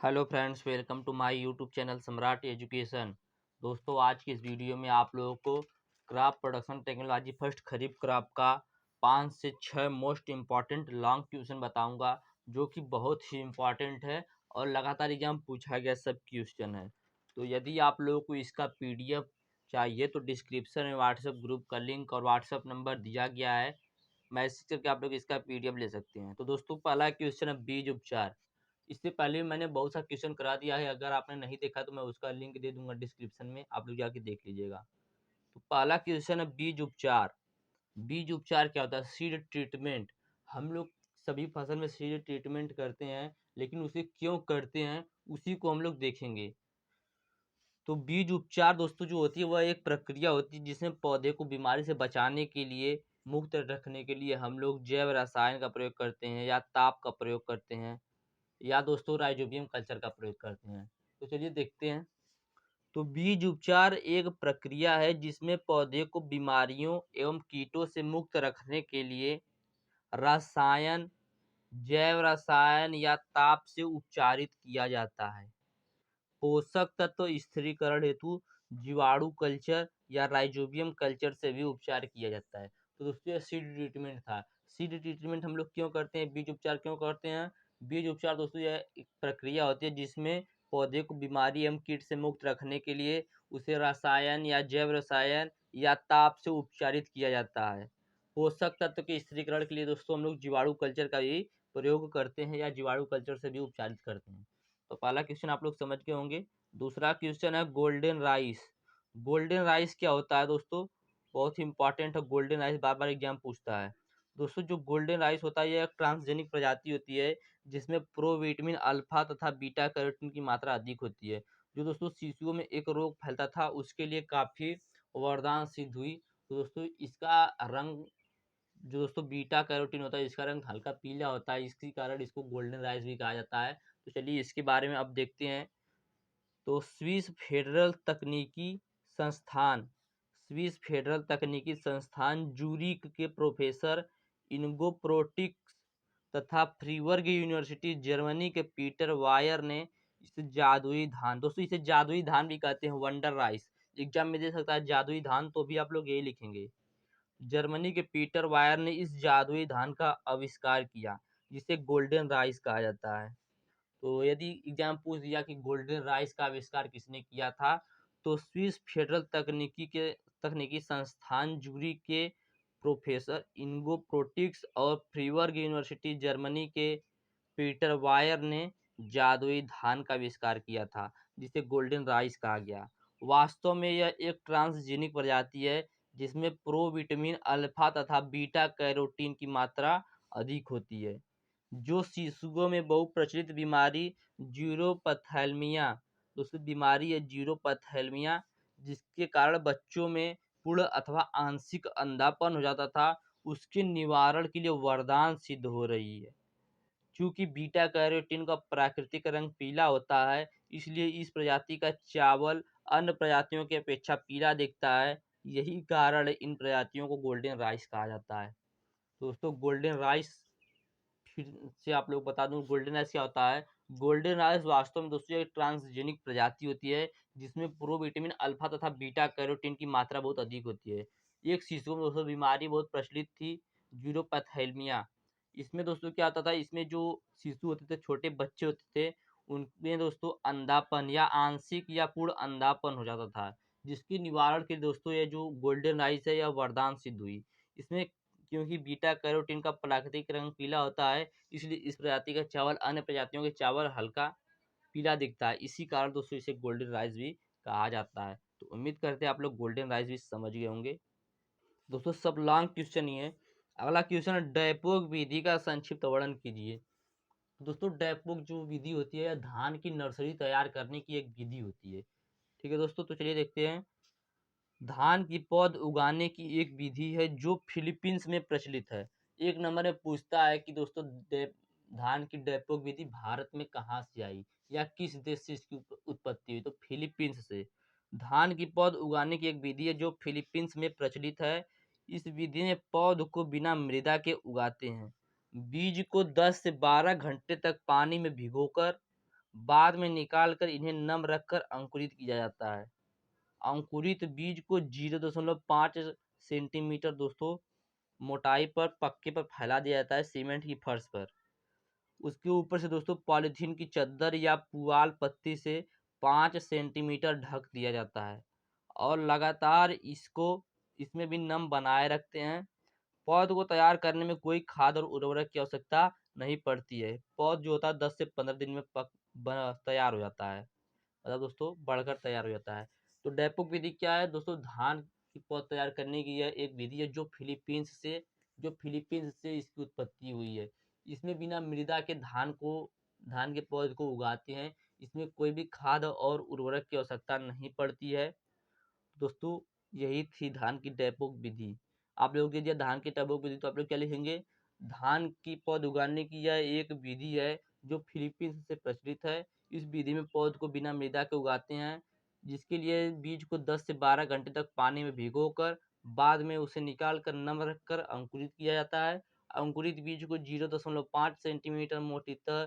Hello friends, welcome to my YouTube channel Samrat education. दोस्तों, आज की इस वीडियो में आप लोगों को crop production technology first kharif crop का 5 से 6 मोस्ट इम्पॉर्टेंट लॉन्ग क्वेश्चन बताऊंगा, जो कि बहुत ही इम्पॉर्टेंट है और लगातार एग्जाम पूछा गया सब क्वेश्चन है। तो यदि आप लोगों को इसका पीडीएफ चाहिए तो डिस्क्रिप्शन में व्हाट्सएप ग्रुप का लिंक और व्हाट्सएप नंबर दिया गया है, मैसेज करके आप लोग इसका पीडीएफ ले सकते हैं। तो दोस्तों, पहला क्वेश्चन है बीज उपचार। इससे पहले भी मैंने बहुत सा क्वेश्चन करा दिया है, अगर आपने नहीं देखा तो मैं उसका लिंक दे दूंगा डिस्क्रिप्शन में, आप लोग जाके देख लीजिएगा। तो पहला क्वेश्चन है बीज उपचार। बीज उपचार क्या होता है? Seed treatment. हम लोग सभी फसल में सीड ट्रीटमेंट करते हैं, लेकिन उसे क्यों करते हैं उसी को हम लोग देखेंगे। तो बीज उपचार दोस्तों जो होती है वह एक प्रक्रिया होती है जिसमें पौधे को बीमारी से बचाने के लिए, मुक्त रखने के लिए हम लोग जैव रसायन का प्रयोग करते हैं या ताप का प्रयोग करते हैं या दोस्तों राइजोबियम कल्चर का प्रयोग करते हैं। तो चलिए देखते हैं। तो बीज उपचार एक प्रक्रिया है जिसमें पौधे को बीमारियों एवं कीटों से मुक्त रखने के लिए रसायन, जैव रसायन या ताप से उपचारित किया जाता है। पोषक तत्व स्थिरीकरण हेतु जीवाणु कल्चर या राइजोबियम कल्चर से भी उपचार किया जाता है। तो दोस्तों, सीड ट्रीटमेंट था। सीड ट्रीटमेंट हम लोग क्यों करते हैं, बीज उपचार क्यों करते हैं? बीज उपचार दोस्तों यह एक प्रक्रिया होती है जिसमें पौधे को बीमारी एवं कीट से मुक्त रखने के लिए उसे रसायन या जैव रसायन या ताप से उपचारित किया जाता है। पोषक तत्व के स्थिरीकरण के लिए दोस्तों हम लोग जीवाणु कल्चर का भी प्रयोग करते हैं या जीवाणु कल्चर से भी उपचारित करते हैं। तो पहला क्वेश्चन आप लोग समझ गए होंगे। दूसरा क्वेश्चन है गोल्डन राइस। गोल्डन राइस क्या होता है दोस्तों? बहुत ही इंपॉर्टेंट है। गोल्डन राइस बार बार एग्जाम पूछता है। दोस्तों, जो गोल्डन राइस होता है यह एक ट्रांसजेनिक प्रजाति होती है जिसमें प्रोविटामिन अल्फा तथा बीटा कैरोटीन की मात्रा अधिक होती है, जो दोस्तों शिशुओं में एक रोग फैलता था उसके लिए काफी वरदान सिद्ध हुई। तो दोस्तों, इसका रंग जो दोस्तों बीटा कैरोटीन होता है इसका रंग हल्का पीला होता है, इसी कारण इसको गोल्डन राइस भी कहा जाता है। तो चलिए इसके बारे में अब देखते हैं। तो स्विस फेडरल तकनीकी संस्थान जूरिक के प्रोफेसर इनगो प्रोटिक्स तथा फ्रीबर्ग यूनिवर्सिटी जर्मनी के पीटर वायर ने इसे जादुई धान, दोस्तों इसे जादुई धान भी कहते हैं, वंडर राइस। एग्जाम में दे सकता है जादुई धान, तो भी आप लोग यही लिखेंगे। जर्मनी के पीटर वायर ने इस जादुई धान का आविष्कार किया जिसे गोल्डन राइस कहा जाता है। तो यदि एग्जाम पूछ दिया कि गोल्डन राइस का आविष्कार किसने किया था, तो स्विस फेडरल तकनीकी संस्थान जूरी के प्रोफेसर इनगो प्रोटिक्स और फ्रीबर्ग यूनिवर्सिटी जर्मनी के पीटर वायर ने जादुई धान का आविष्कार किया था जिसे गोल्डन राइस कहा गया। वास्तव में यह एक ट्रांसजेनिक प्रजाति है जिसमें प्रोविटामिन अल्फा तथा बीटा कैरोटीन की मात्रा अधिक होती है, जो शिशुओं में बहुप्रचलित बीमारी जीरोपथैल्मिया, दूसरी बीमारी है जीरोपथैल्मिया, जिसके कारण बच्चों में पूर्ण अथवा आंशिक अंधापन हो जाता था, उसके निवारण के लिए वरदान सिद्ध हो रही है। चूंकि बीटा कैरोटीन का प्राकृतिक रंग पीला होता है, इसलिए इस प्रजाति का चावल अन्य प्रजातियों की अपेक्षा पीला दिखता है। यही कारण इन प्रजातियों को गोल्डन राइस कहा जाता है। दोस्तों, गोल्डन राइस फिर से आप लोग बता दूं गोल्डन राइस क्या होता है। गोल्डन राइस वास्तव में दोस्तों एक ट्रांसजेनिक प्रजाति होती है जिसमें प्रोविटामिन अल्फा तथा बीटा कैरोटीन की मात्रा बहुत अधिक होती है। एक शिशुओं में दोस्तों बीमारी बहुत प्रचलित थी, जीरोपैथेल्मिया। इसमें दोस्तों क्या होता था, इसमें जो शिशु होते थे, छोटे बच्चे होते थे, उनमें दोस्तों अंधापन या आंशिक या पूर्ण अंधापन हो जाता था, जिसके निवारण के लिए दोस्तों ये जो गोल्डन राइस है यह वरदान सिद्ध हुई। इसमें क्योंकि बीटा कैरोटीन का प्राकृतिक रंग पीला होता है, इसलिए इस प्रजाति का चावल अन्य प्रजातियों के चावल हल्का पीला दिखता है। इसी कारण दोस्तों इसे गोल्डन राइस भी कहा जाता है। तो उम्मीद करते हैं आप लोग गोल्डन राइस भी समझ गए होंगे। दोस्तों, सब लॉन्ग क्वेश्चन ही है। अगला क्वेश्चन है डैपोग विधि का संक्षिप्त वर्णन कीजिए। दोस्तों, डैपोग जो विधि होती है धान की नर्सरी तैयार करने की एक विधि होती है। ठीक है दोस्तों, तो चलिए देखते हैं। धान की पौध उगाने की एक विधि है जो फिलीपींस में प्रचलित है। एक नंबर में पूछता है कि दोस्तों धान की डैपोग विधि भारत में कहाँ से आई या किस देश से इसकी उत्पत्ति हुई, तो फिलीपींस से। धान की पौध उगाने की एक विधि है जो फिलीपींस में प्रचलित है। इस विधि में पौध को बिना मृदा के उगाते हैं। बीज को 10 से 12 घंटे तक पानी में भिगोकर बाद में निकाल कर इन्हें नम रखकर अंकुरित किया जाता है। अंकुरित बीज को 0.5 सेंटीमीटर दोस्तों मोटाई पर पक्के पर फैला दिया जाता है सीमेंट की फर्श पर। उसके ऊपर से दोस्तों पॉलीथीन की चद्दर या पुआल पत्ती से 5 सेंटीमीटर ढक दिया जाता है और लगातार इसको इसमें भी नम बनाए रखते हैं। पौध को तैयार करने में कोई खाद और उर्वरक की आवश्यकता नहीं पड़ती है। पौध जो होता है 10 से 15 दिन में तैयार हो जाता है, मतलब दोस्तों बढ़कर तैयार हो जाता है। तो डैपोक विधि क्या है दोस्तों? धान की पौध तैयार करने की यह एक विधि है जो फिलीपींस से इसकी उत्पत्ति हुई है। इसमें बिना मृदा के धान के पौध को उगाते हैं। इसमें कोई भी खाद और उर्वरक की आवश्यकता नहीं पड़ती है। दोस्तों यही थी धान की डेपोक विधि। आप लोग यदि धान की डेपोक विधि तो आप लोग क्या लिखेंगे? धान की पौध उगाने की यह एक विधि है जो फिलीपींस से प्रचलित है। इस विधि में पौध को बिना मृदा के उगाते हैं, जिसके लिए बीज को 10 से 12 घंटे तक पानी में भिगोकर बाद में उसे निकाल कर नम रखकर अंकुरित किया जाता है। अंकुरित बीज को 0.5 सेंटीमीटर मोटी तह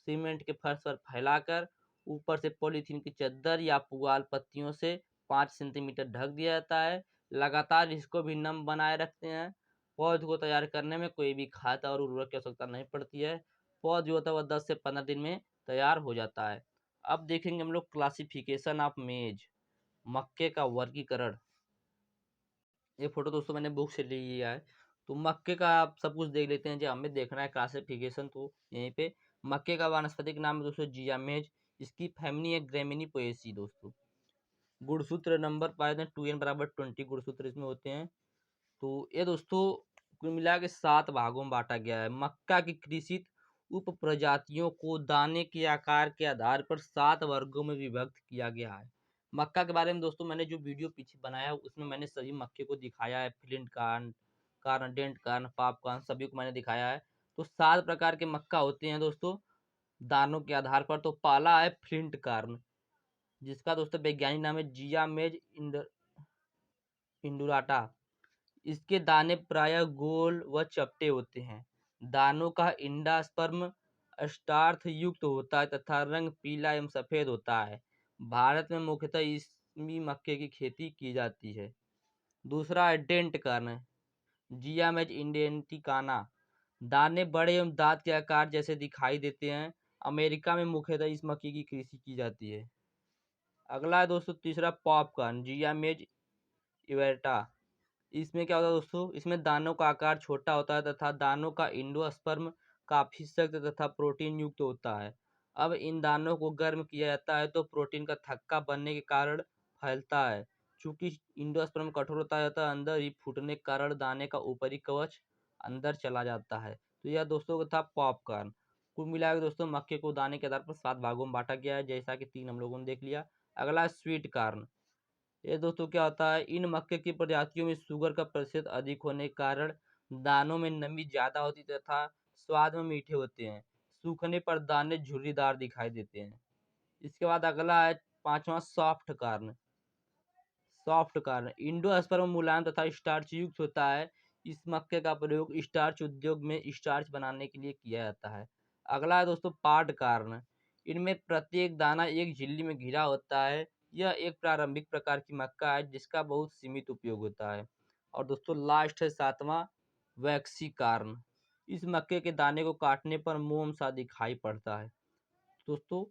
सीमेंट के फर्श पर फैलाकर ऊपर से पॉलीथीन की चद्दर या पुआल पत्तियों से 5 सेंटीमीटर ढक दिया जाता है। लगातार इसको भी नम बनाए रखते हैं। पौध को तैयार करने में कोई भी खाद और उर्वरक की आवश्यकता नहीं पड़ती है। पौध जो होता है वह 10 से 15 दिन में तैयार हो जाता है। अब देखेंगे हम लोग क्लासिफिकेशन ऑफ मेज, मक्के का वर्गीकरण। ये फोटो दोस्तों मैंने बुक से लिया है। तो मक्के का आप सब कुछ देख लेते हैं, जो हमें देखना है क्लासिफिकेशन। तो यहीं पे मक्के का वानस्पतिक नाम है दोस्तों जिया मेज। इसकी फैमिली है ग्रेमिनी पोएसी दोस्तों। गुणसूत्र नंबर पाए थे 2n बराबर 20 गुणसूत्र इसमें होते हैं। तो ये दोस्तों कुल मिला के 7 भागों में बांटा गया है। मक्का की कृषित उप प्रजातियों को दाने के आकार के आधार पर 7 वर्गों में विभक्त किया गया है। मक्का के बारे में दोस्तों मैंने जो वीडियो पीछे बनाया है उसमें मैंने सभी मक्के को दिखाया है। Flint corn, corn dent corn, popcorn सभी को मैंने दिखाया है। तो 7 प्रकार के मक्का होते हैं दोस्तों दानों के आधार पर। तो पहला है फ्लिंट कार्न, जिसका दोस्तों वैज्ञानिक नाम है जिया मेज इंडुराटा। इसके दाने प्रायः गोल व चपटे होते हैं। दानों का इंडास्पर्म स्टार्च युक्त होता है तथा रंग पीला एवं सफेद होता है। भारत में मुख्यतः इसमी मक्के की खेती की जाती है। दूसरा है डेंट कार्न, जिया मेज इंडेंटिकाना। दाने बड़े एवं दांत के आकार जैसे दिखाई देते हैं। अमेरिका में मुख्यतः इस मक्के की कृषि की जाती है। अगला है दोस्तों तीसरा पॉपकॉर्न, जिया मेज इवेटा। इसमें क्या होता है दोस्तों? इसमें दानों का आकार छोटा होता है तथा दानों का इंडोस्पर्म काफी सख्त तथा प्रोटीन युक्त होता है। अब इन दानों को गर्म किया जाता है तो प्रोटीन का थक्का बनने के कारण फैलता है। चूंकि इंडोस्पर्म कठोर होता है तो अंदर ही फूटने के कारण दाने का ऊपरी कवच अंदर चला जाता है। तो यह दोस्तों था पॉपकॉर्न। कुल मिलाकर दोस्तों मक्के को दाने के आधार पर 7 भागों में बांटा गया है, जैसा कि 3 हम लोगों ने देख लिया। अगला स्वीट कार्न। ये दोस्तों क्या होता है? इन मक्के की प्रजातियों में शुगर का प्रतिशत अधिक होने के कारण दानों में नमी ज्यादा होती तथा स्वाद में मीठे होते हैं। सूखने पर दाने झुर्रीदार दिखाई देते हैं। इसके बाद अगला है पांचवा सॉफ्ट कार्न इंडोस्पर्म मुलायम तथा स्टार्च युक्त होता है। इस मक्के का प्रयोग स्टार्च उद्योग में स्टार्च बनाने के लिए किया जाता है। अगला है दोस्तों पाड कार्न। इनमें प्रत्येक दाना एक झिल्ली में घिरा होता है। यह एक प्रारंभिक प्रकार की मक्का है जिसका बहुत सीमित उपयोग होता है। और दोस्तों लास्ट है सातवां वैक्सी कार्न। इस मक्के के दाने को काटने पर मोम सा दिखाई पड़ता है। दोस्तों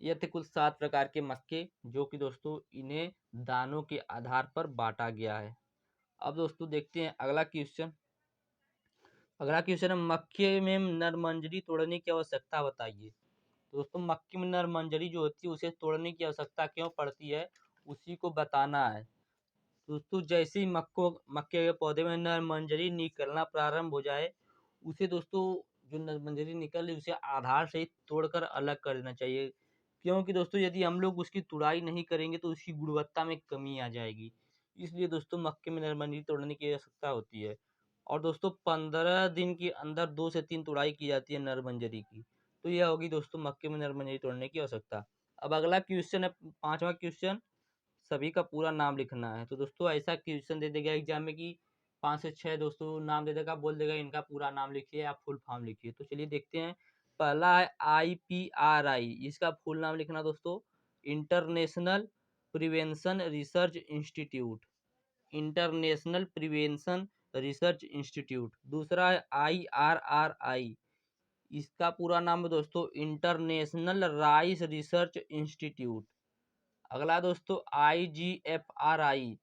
ये थे कुल 7 प्रकार के मक्के, जो कि दोस्तों इन्हें दानों के आधार पर बांटा गया है। अब दोस्तों देखते हैं अगला क्वेश्चन। अगला क्वेश्चन है मक्के में नरमंजरी तोड़ने की आवश्यकता बताइए। दोस्तों मक्के में नरमंजरी जो होती है उसे तोड़ने की आवश्यकता क्यों पड़ती है, उसी को बताना है। दोस्तों जैसे ही मक्के के पौधे में नरमंजरी निकलना प्रारंभ हो जाए, उसे दोस्तों जो नरमंजरी निकल रही उसे आधार से ही तोड़कर अलग कर देना चाहिए। क्योंकि दोस्तों यदि हम लोग उसकी तुड़ाई नहीं करेंगे तो उसकी गुणवत्ता में कमी आ जाएगी। इसलिए दोस्तों मक्के में नरमंजरी तोड़ने की आवश्यकता होती है। और दोस्तों 15 दिन के अंदर 2 से 3 तुड़ाई की जाती है नरमंजरी की। तो यह होगी दोस्तों मक्के में नरमंजरी तोड़ने की आवश्यकता। अब अगला क्वेश्चन है 5वां क्वेश्चन, सभी का पूरा नाम लिखना है। तो दोस्तों ऐसा क्वेश्चन दे देगा एग्जाम में कि 5 से 6 दोस्तों नाम दे देगा, बोल देगा इनका पूरा नाम लिखिए या फुल फॉर्म लिखिए। तो चलिए देखते हैं पहला है IPRI, इसका फुल नाम लिखना दोस्तों, international prevention research institute, international prevention research institute. दूसरा है IRRI, इसका पूरा नाम है दोस्तों इंटरनेशनल राइस रिसर्च इंस्टीट्यूट। अगला दोस्तों IGFRI,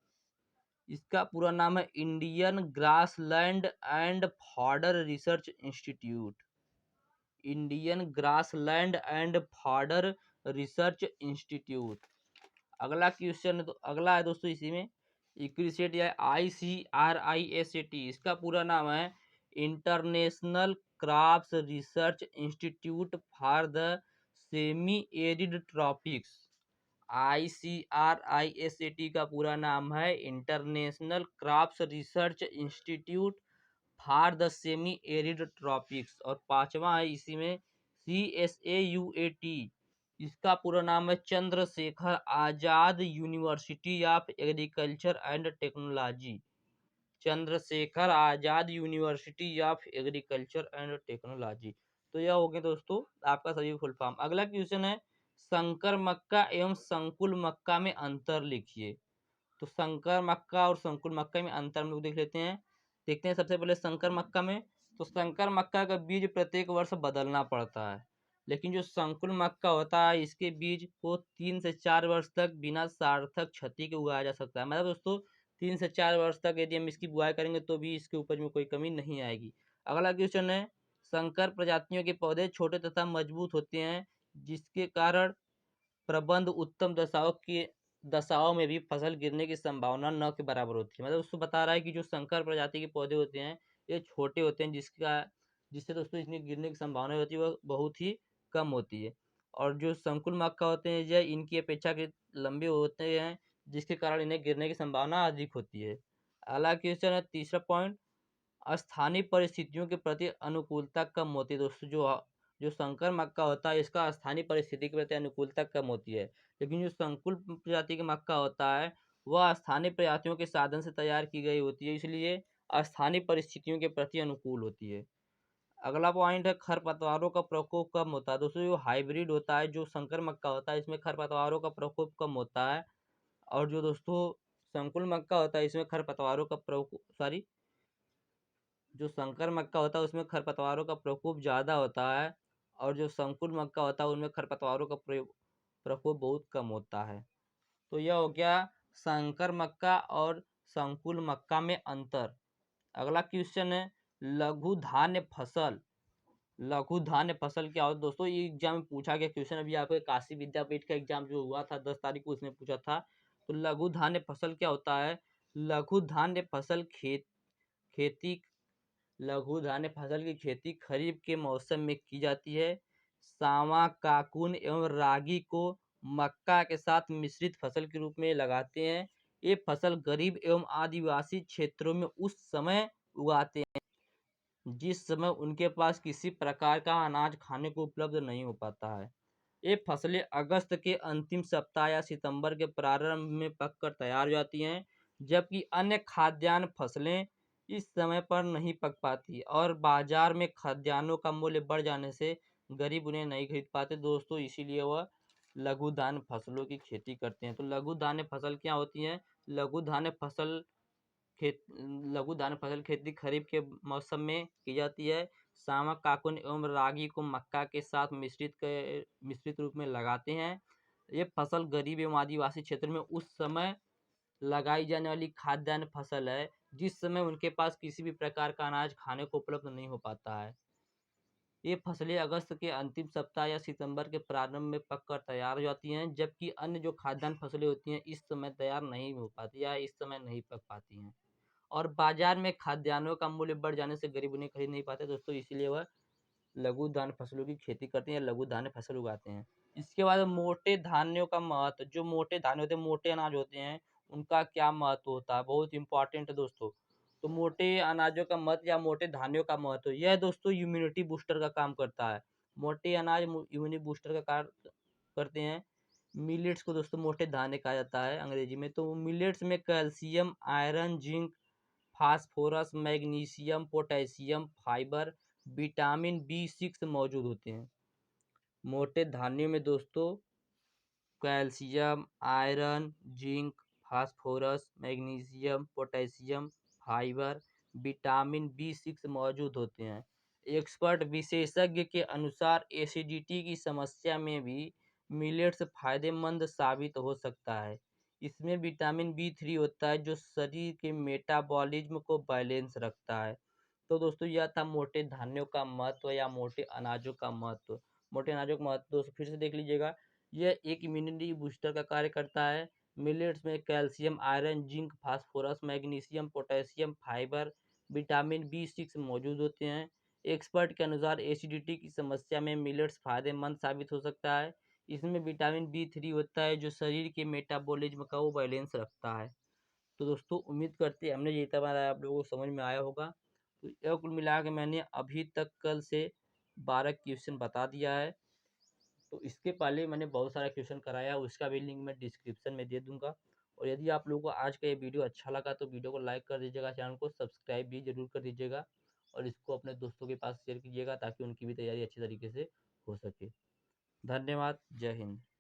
इसका पूरा नाम है Indian grassland and fodder research institute, Indian grassland and fodder research institute. अगला क्वेश्चन अगला है दोस्तों इसी में इक्विसेट या ICRISAT, इसका पूरा नाम है international crops research institute for the semi arid tropics. ICRISAT का पूरा नाम है international crops research institute for the semi arid tropics. और पांचवा है इसी में CSAUAT, इसका पूरा नाम है Chandrashekhar Azad university of agriculture and technology, Chandrashekhar Azad university of agriculture and technology. तो यह हो गया दोस्तों आपका सभी फुल फॉर्म। अगला क्वेश्चन है संकर मक्का एवं संकुल मक्का में अंतर लिखिए। तो संकर मक्का और संकुल मक्का में अंतर हम लोग देख लेते हैं। देखते हैं सबसे पहले संकर मक्का में, तो संकर मक्का का बीज प्रत्येक वर्ष बदलना पड़ता है, लेकिन जो संकुल मक्का होता है इसके बीज को 3 से 4 वर्ष तक बिना सार्थक क्षति के उगाया जा सकता है। मतलब दोस्तों 3 से 4 वर्ष तक यदि हम इसकी बुआई करेंगे तो भी इसके उपज में कोई कमी नहीं आएगी। अगला क्वेश्चन है संकर प्रजातियों के पौधे छोटे तथा मजबूत होते हैं, जिसके कारण प्रबंध उत्तम दशाओं में भी फसल गिरने की संभावना न के बराबर होती है। मतलब उसको बता रहा है कि जो संकर प्रजाति के पौधे होते हैं ये छोटे होते हैं, जिससे दोस्तों इतनी गिरने की संभावना होती है वह बहुत ही कम होती है। और जो संकुल मक्का होते हैं जो इनकी अपेक्षाकृत लंबे होते हैं, जिसके कारण इन्हें गिरने की संभावना अधिक होती है। अगला क्वेश्चन है तीसरा पॉइंट, स्थानीय परिस्थितियों के प्रति अनुकूलता कम होती है। दोस्तों जो संकर मक्का होता है इसका स्थानीय परिस्थिति के प्रति अनुकूलता कम होती है, लेकिन जो संकुल प्रजाति का मक्का होता है वह स्थानीय प्रजातियों के साधन से तैयार की गई होती है, इसलिए स्थानीय परिस्थितियों के प्रति अनुकूल होती है। अगला पॉइंट है खरपतवारों का प्रकोप कम होता है। दोस्तों जो हाइब्रिड होता है जो संकर मक्का होता है इसमें खरपतवारों का प्रकोप कम होता है, और जो दोस्तों संकुल मक्का होता है इसमें खरपतवारों का जो संकर मक्का होता है उसमें खरपतवारों का प्रकोप ज़्यादा होता है, और जो संकुल मक्का होता है उनमें खरपतवारों का प्रकोप बहुत कम होता है। तो यह हो गया संकर मक्का और संकुल मक्का में अंतर। अगला क्वेश्चन है लघु धान्य फसल। लघु धान्य फसल क्या होता है दोस्तों, ये एग्जाम में पूछा गया क्वेश्चन, अभी आपके काशी विद्यापीठ का एग्जाम जो हुआ था 10 तारीख को उसमें पूछा था। तो लघु धान्य फसल क्या होता है, लघु धान्य फसल खेती लघु धान्य फसल की खेती खरीफ के मौसम में की जाती है। सावा, काकुन एवं रागी को मक्का के साथ मिश्रित फसल के रूप में लगाते हैं। ये फसल गरीब एवं आदिवासी क्षेत्रों में उस समय उगाते हैं जिस समय उनके पास किसी प्रकार का अनाज खाने को उपलब्ध नहीं हो पाता है। ये फसलें अगस्त के अंतिम सप्ताह या सितंबर के प्रारंभ में पककर तैयार हो जाती हैं, जबकि अन्य खाद्यान्न फसलें इस समय पर नहीं पक पाती और बाजार में खाद्यान्नों का मूल्य बढ़ जाने से गरीब उन्हें नहीं खरीद पाते दोस्तों, इसीलिए वह लघु धान्य फसलों की खेती करते हैं। तो लघु धान्य फसल क्या होती है, लघु धान्य फसल लघु धान्य फसल खेती खरीफ के मौसम में की जाती है। सावा, काकुन एवं रागी को मक्का के साथ मिश्रित रूप में लगाते हैं। ये फसल गरीब एवं आदिवासी क्षेत्र में उस समय लगाई जाने वाली खाद्यान्न फसल है जिस समय उनके पास किसी भी प्रकार का अनाज खाने को उपलब्ध नहीं हो पाता है। ये फसलें अगस्त के अंतिम सप्ताह या सितंबर के प्रारंभ में पककर तैयार हो जाती हैं, जबकि अन्य जो खाद्यान्न फसलें होती हैं इस समय तैयार नहीं हो पाती या इस समय नहीं पक पाती हैं, और बाजार में खाद्यान्नों का मूल्य बढ़ जाने से गरीब उन्हें खरीद नहीं पाते दोस्तों, इसीलिए वह लघु धान्य फसलों की खेती करते हैं या लघु धान्य फसल उगाते हैं। इसके बाद मोटे धान्यों का महत्व, जो मोटे धान्य होते हैं, मोटे अनाज होते हैं, उनका क्या महत्व होता है, बहुत इंपॉर्टेंट है दोस्तों। तो मोटे अनाजों का महत्व या मोटे धान्यों का महत्व, यह दोस्तों इम्यूनिटी बूस्टर का काम करता है। मोटे अनाज इम्यूनिटी बूस्टर का कार्य करते हैं। मिलेट्स को दोस्तों मोटे धान्य कहा जाता है अंग्रेजी में। तो मिलेट्स में calcium, iron, zinc, phosphorus, magnesium, potassium, fibre, vitamin B6 मौजूद होते हैं। मोटे धान्यों में दोस्तों calcium, iron, zinc, phosphorus, magnesium, potassium, fibre, vitamin B6 मौजूद होते हैं। एक्सपर्ट विशेषज्ञ के अनुसार एसिडिटी की समस्या में भी मिलेट्स फायदेमंद साबित हो सकता है। इसमें विटामिन B3 होता है जो शरीर के मेटाबॉलिज्म को बैलेंस रखता है। तो दोस्तों यह था मोटे धान्यों का महत्व या मोटे अनाजों का महत्व। मोटे अनाजों का महत्व दोस्तों फिर से देख लीजिएगा। यह एक इम्यूनिटी बूस्टर का कार्य करता है। मिलेट्स में calcium, iron, zinc, phosphorus, magnesium, potassium, fibre, vitamin B6 मौजूद होते हैं। एक्सपर्ट के अनुसार एसिडिटी की समस्या में मिलेट्स फायदेमंद साबित हो सकता है। इसमें विटामिन B3 होता है जो शरीर के मेटाबॉलिज्म का वो बैलेंस रखता है। तो दोस्तों उम्मीद करते हैं हमने ये बताया आप लोगों को समझ में आया होगा। तो यह कुल मिला के मैंने अभी तक कल से 12 क्वेश्चन बता दिया है। तो इसके पहले मैंने बहुत सारा क्वेश्चन कराया, उसका भी लिंक मैं डिस्क्रिप्शन में दे दूंगा। और यदि आप लोगों को आज का ये वीडियो अच्छा लगा तो वीडियो को लाइक कर दीजिएगा, चैनल को सब्सक्राइब भी जरूर कर दीजिएगा और इसको अपने दोस्तों के पास शेयर कीजिएगा ताकि उनकी भी तैयारी अच्छी तरीके से हो सके। धन्यवाद। जय हिंद।